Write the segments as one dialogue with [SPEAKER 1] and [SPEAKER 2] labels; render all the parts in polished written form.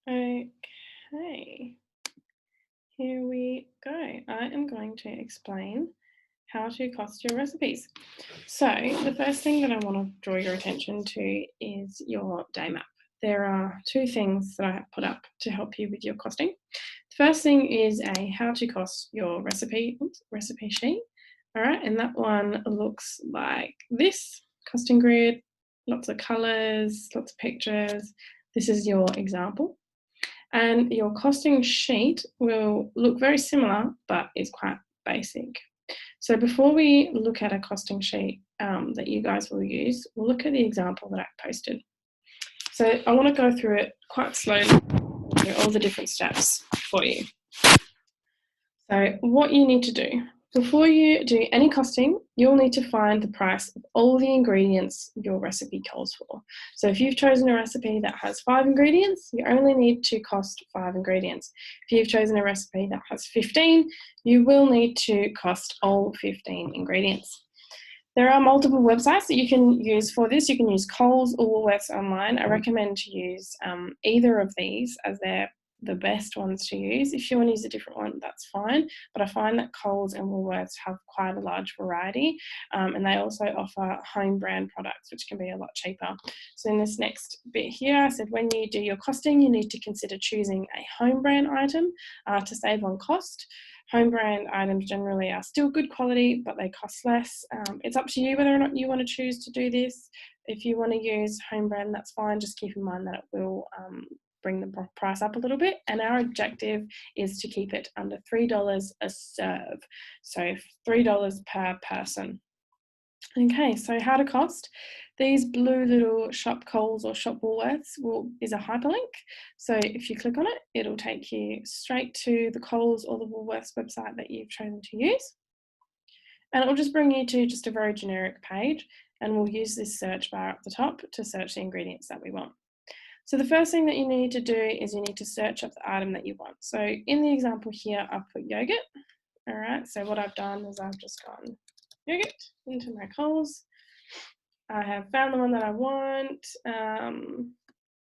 [SPEAKER 1] Okay, here we go. I am going to explain how to cost your recipes. So, the first thing that I want to draw your attention to is your day map. There are two things that I have put up to help you with your costing. The first thing is a how to cost your recipe sheet. All right, and that one looks like this costing grid, lots of colors, lots of pictures. This is your example. And your costing sheet will look very similar, but is quite basic. So before we look at a costing sheet that you guys will use, we'll look at the example that I posted. So I want to go through it quite slowly, through all the different steps for you. So what you need to do, before you do any costing, you'll need to find the price of all the ingredients your recipe calls for. So if you've chosen a recipe that has 5 ingredients, you only need to cost 5 ingredients. If you've chosen a recipe that has 15, you will need to cost all 15 ingredients. There are multiple websites that you can use for this. You can use Coles or Woolworths online. I recommend to use either of these as they're the best ones to use. If you want to use a different one, that's fine. But I find that Coles and Woolworths have quite a large variety, and they also offer home brand products, which can be a lot cheaper. So in this next bit here, I said when you do your costing, you need to consider choosing a home brand item to save on cost. Home brand items generally are still good quality, but they cost less. It's up to you whether or not you want to choose to do this. If you want to use home brand, that's fine. Just keep in mind that it will bring the price up a little bit. And our objective is to keep it under $3 a serve. So $3 per person. Okay, so how to cost. These blue little shop Coles or shop Woolworths is a hyperlink. So if you click on it, it'll take you straight to the Coles or the Woolworths website that you've chosen to use. And it will just bring you to just a very generic page, and we'll use this search bar at the top to search the ingredients that we want. So the first thing that you need to do is you need to search up the item that you want. So in the example here, I've put yogurt. All right, so what I've done is I've just gone yogurt into my Coles. I have found the one that I want.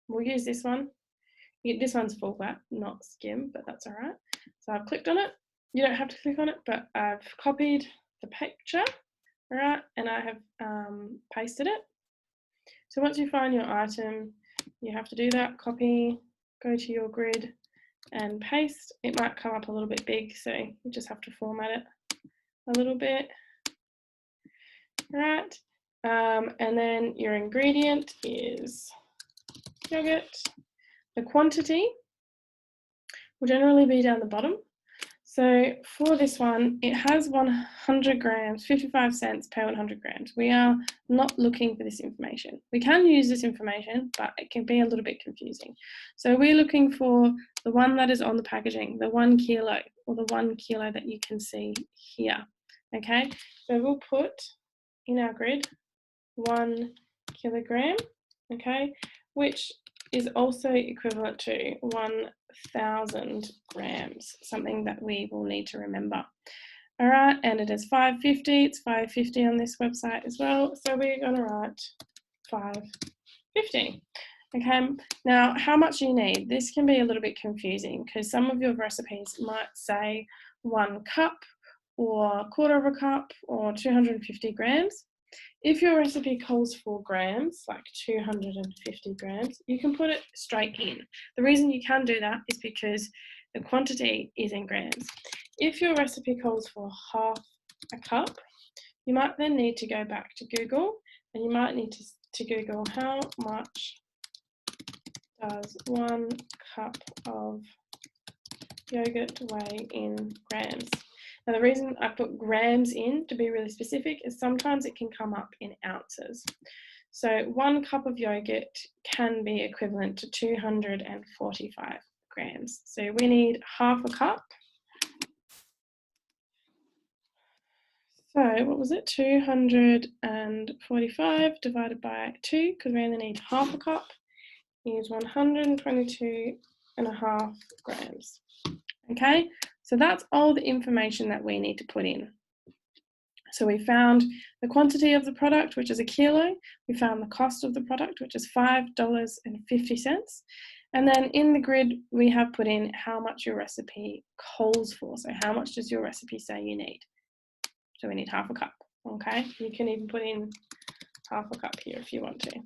[SPEAKER 1] We'll use this one. This one's full fat, not skim, but that's all right. So I've clicked on it. You don't have to click on it, but I've copied the picture, all right, and I have pasted it. So once you find your item, you have to do that, copy, go to your grid and paste. It might come up a little bit big, so you just have to format it a little bit, right? And then your ingredient is yogurt. The quantity will generally be down the bottom. So for this one, it has 100 grams, 55 cents per 100 grams. We are not looking for this information. We can use this information, but it can be a little bit confusing. So we're looking for the one that is on the packaging, the 1 kilo, or the 1 kilo that you can see here. Okay, so we'll put in our grid 1 kilogram, okay, which is also equivalent to 1,000 grams, something that we will need to remember. All right, and it is 550. It's 550 on this website as well. So we're going to write 550. Okay, now how much you need? This can be a little bit confusing because some of your recipes might say 1 cup or 1/4 of a cup or 250 grams. If your recipe calls for grams, like 250 grams, you can put it straight in. The reason you can do that is because the quantity is in grams. If your recipe calls for half a cup, you might then need to go back to Google, and you might need to Google how much does 1 cup of yogurt weigh in grams. Now the reason I put grams in, to be really specific, is sometimes it can come up in ounces. So 1 cup of yogurt can be equivalent to 245 grams. So we need half a cup. So what was it? 245 divided by 2, because we only need half a cup, is 122.5 grams. Okay, so that's all the information that we need to put in. So we found the quantity of the product, which is 1 kilo. We found the cost of the product, which is $5.50. And then in the grid, we have put in how much your recipe calls for. So how much does your recipe say you need? So we need half a cup, okay? You can even put in half a cup here if you want to.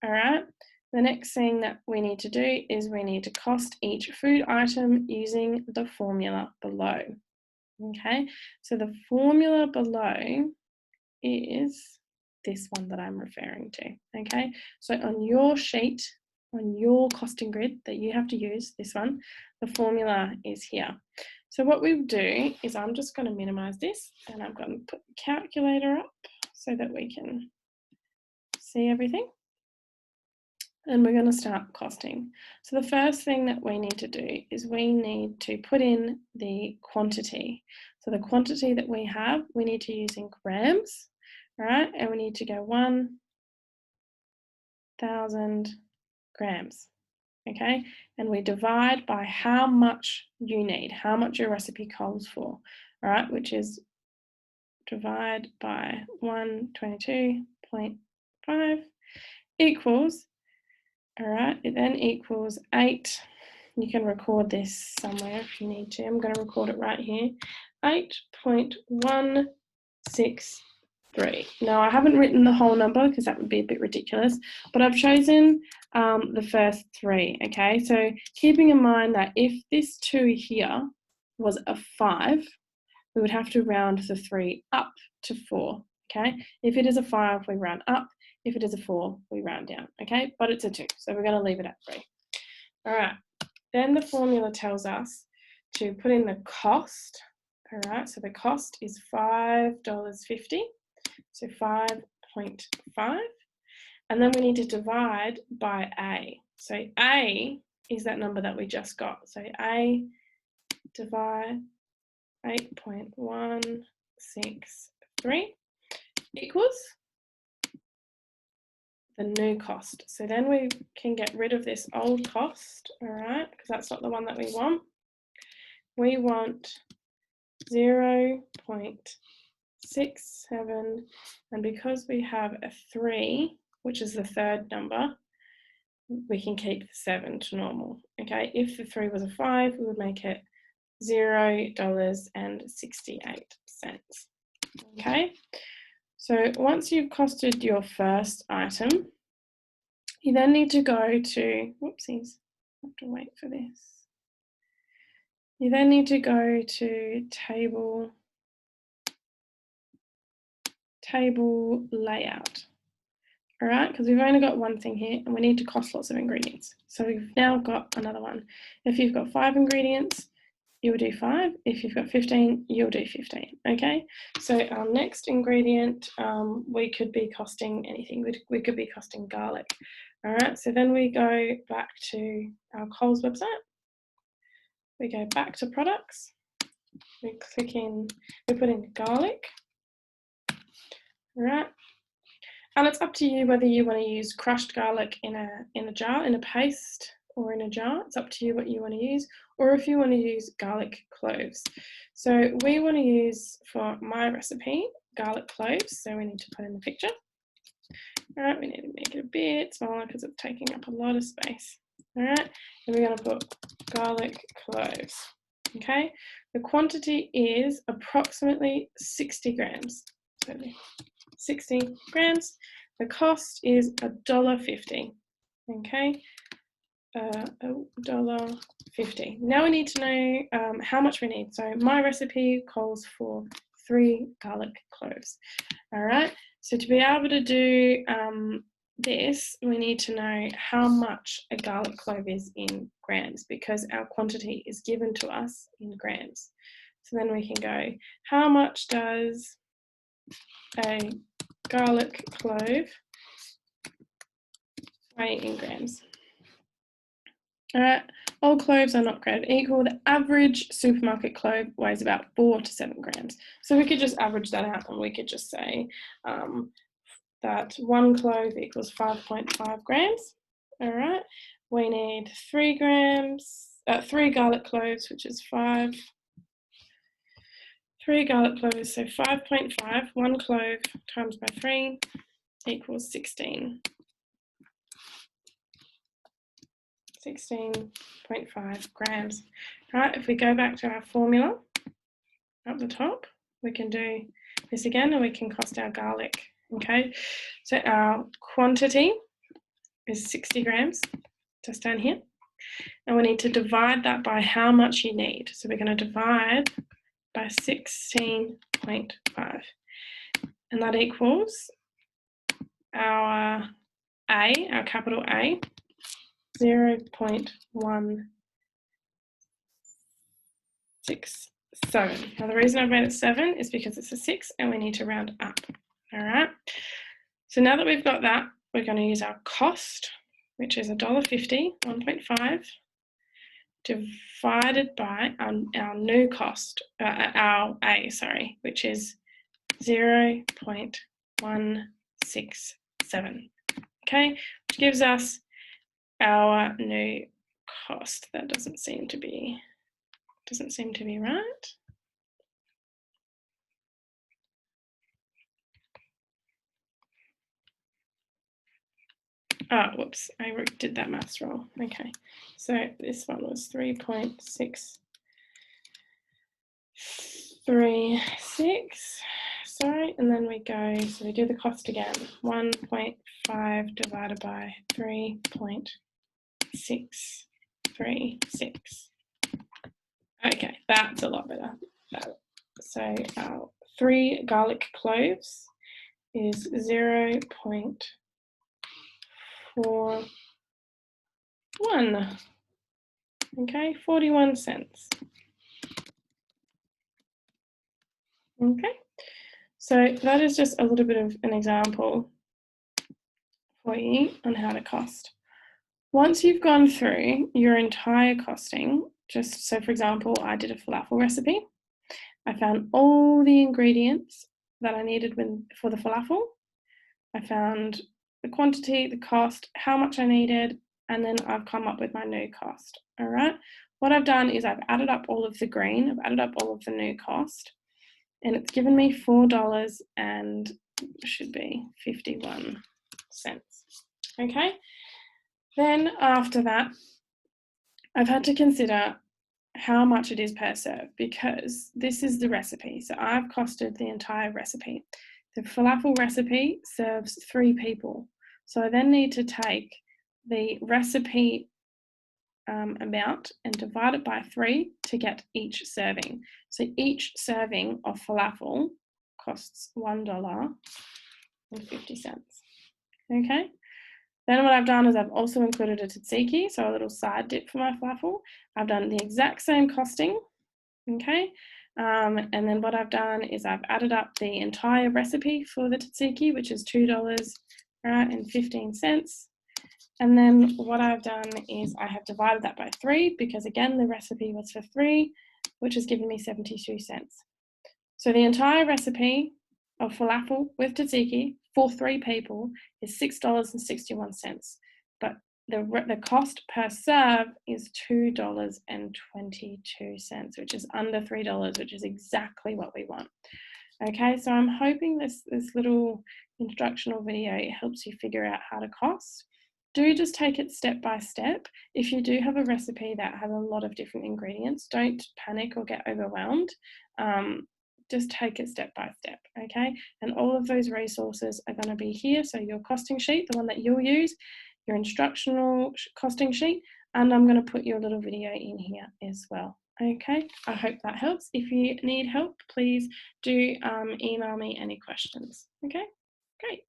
[SPEAKER 1] All right, the next thing that we need to do is we need to cost each food item using the formula below, okay? So the formula below is this one that I'm referring to, okay? So on your sheet, on your costing grid that you have to use, this one, the formula is here. So what we do is I'm just going to minimize this and I'm going to put the calculator up so that we can see everything. And we're going to start costing. So the first thing that we need to do is we need to put in the quantity. So the quantity that we have, we need to use in grams, right? And we need to go 1,000 grams, okay? And we divide by how much you need, how much your recipe calls for, all right? Which is divide by 122.5 equals, all right, it then equals 8. You can record this somewhere if you need to. I'm going to record it right here. 8.163. Now, I haven't written the whole number because that would be a bit ridiculous, but I've chosen the first 3, okay? So keeping in mind that if this 2 here was a 5, we would have to round the 3 up to 4, okay? If it is a 5, we round up. If it is a 4, we round down, okay? But it's a 2, so we're going to leave it at 3. All right, then the formula tells us to put in the cost, all right? So the cost is $5.50, so 5.5. And then we need to divide by A. So A is that number that we just got. So A divide 8.163 equals the new cost. So then we can get rid of this old cost, all right, because that's not the one that we want. We want 0.67, and because we have a 3, which is the third number, we can keep the 7 to normal, okay? If the 3 was a 5, we would make it $0.68, okay? So once you've costed your first item, you then need to go to, whoopsies, I have to wait for this. You then need to go to table layout, all right? Because we've only got one thing here and we need to cost lots of ingredients. So we've now got another one. If you've got 5 ingredients, you'll do 5. If you've got 15, you'll do 15, okay? So our next ingredient, we could be costing anything. We could be costing garlic, all right? So then we go back to our Coles website. We go back to products. We click in, we put in garlic, all right? And it's up to you whether you want to use crushed garlic in a jar, in a paste, or in a jar. It's up to you what you want to use, or if you want to use garlic cloves. So we want to use, for my recipe, garlic cloves. So we need to put in the picture. All right, we need to make it a bit smaller because it's taking up a lot of space. All right, and we're going to put garlic cloves. Okay, the quantity is approximately 60 grams. So 60 grams. The cost is $1.50. Okay, $1.50. Now we need to know how much we need. So my recipe calls for 3 garlic cloves. All right. So to be able to do this, we need to know how much a garlic clove is in grams, because our quantity is given to us in grams. So then we can go, how much does a garlic clove weigh in grams? All right, all cloves are not created equal. The average supermarket clove weighs about 4 to 7 grams. So we could just average that out and we could just say that 1 clove equals 5.5 grams. All right, we need 3 garlic cloves, which is 5. 3 garlic cloves, so 5.5, 1 clove times by 3 equals 16. 16.5 grams. Right, if we go back to our formula up the top, we can do this again and we can cost our garlic. Okay, so our quantity is 60 grams, just down here. And we need to divide that by how much you need. So we're going to divide by 16.5. And that equals our A, our capital A, 0.167. Now the reason I've made it 7 is because it's a 6 and we need to round up. All right. So now that we've got that, we're going to use our cost, which is $1.50, 1.5, divided by our new cost, our A, sorry, which is 0.167. Okay, which gives us our new cost. That doesn't seem to be right. Oh, whoops, I did that maths wrong. Okay, so this one was 3.636, sorry, and then we go, so we do the cost again, 1.5 divided by 3.636. Okay, that's a lot better. So our 3 garlic cloves is 0.41. Okay, 41 cents. Okay, so that is just a little bit of an example for you on how to cost. Once you've gone through your entire costing, just so for example, I did a falafel recipe. I found all the ingredients that I needed for the falafel. I found the quantity, the cost, how much I needed, and then I've come up with my new cost. All right. What I've done is I've added up all of the green, I've added up all of the new cost, and it's given me $4 and should be 51 cents. Okay. Then after that, I've had to consider how much it is per serve because this is the recipe. So I've costed the entire recipe. The falafel recipe serves 3 people. So I then need to take the recipe amount and divide it by 3 to get each serving. So each serving of falafel costs $1.50. Okay. Then what I've done is I've also included a tzatziki, so a little side dip for my falafel. I've done the exact same costing, okay? And then what I've done is I've added up the entire recipe for the tzatziki, which is $2.15. And then what I've done is I have divided that by 3 because again, the recipe was for 3, which has given me 72 cents. So the entire recipe of falafel with tzatziki for 3 people is $6.61, but the cost per serve is $2.22, which is under $3, which is exactly what we want. Okay, so I'm hoping this little instructional video helps you figure out how to cost. Do just take it step by step. If you do have a recipe that has a lot of different ingredients, don't panic or get overwhelmed. Just take it step by step, okay? And all of those resources are going to be here. So your costing sheet, the one that you'll use, your instructional costing sheet, and I'm going to put your little video in here as well. Okay, I hope that helps. If you need help, please do email me any questions. Okay, great.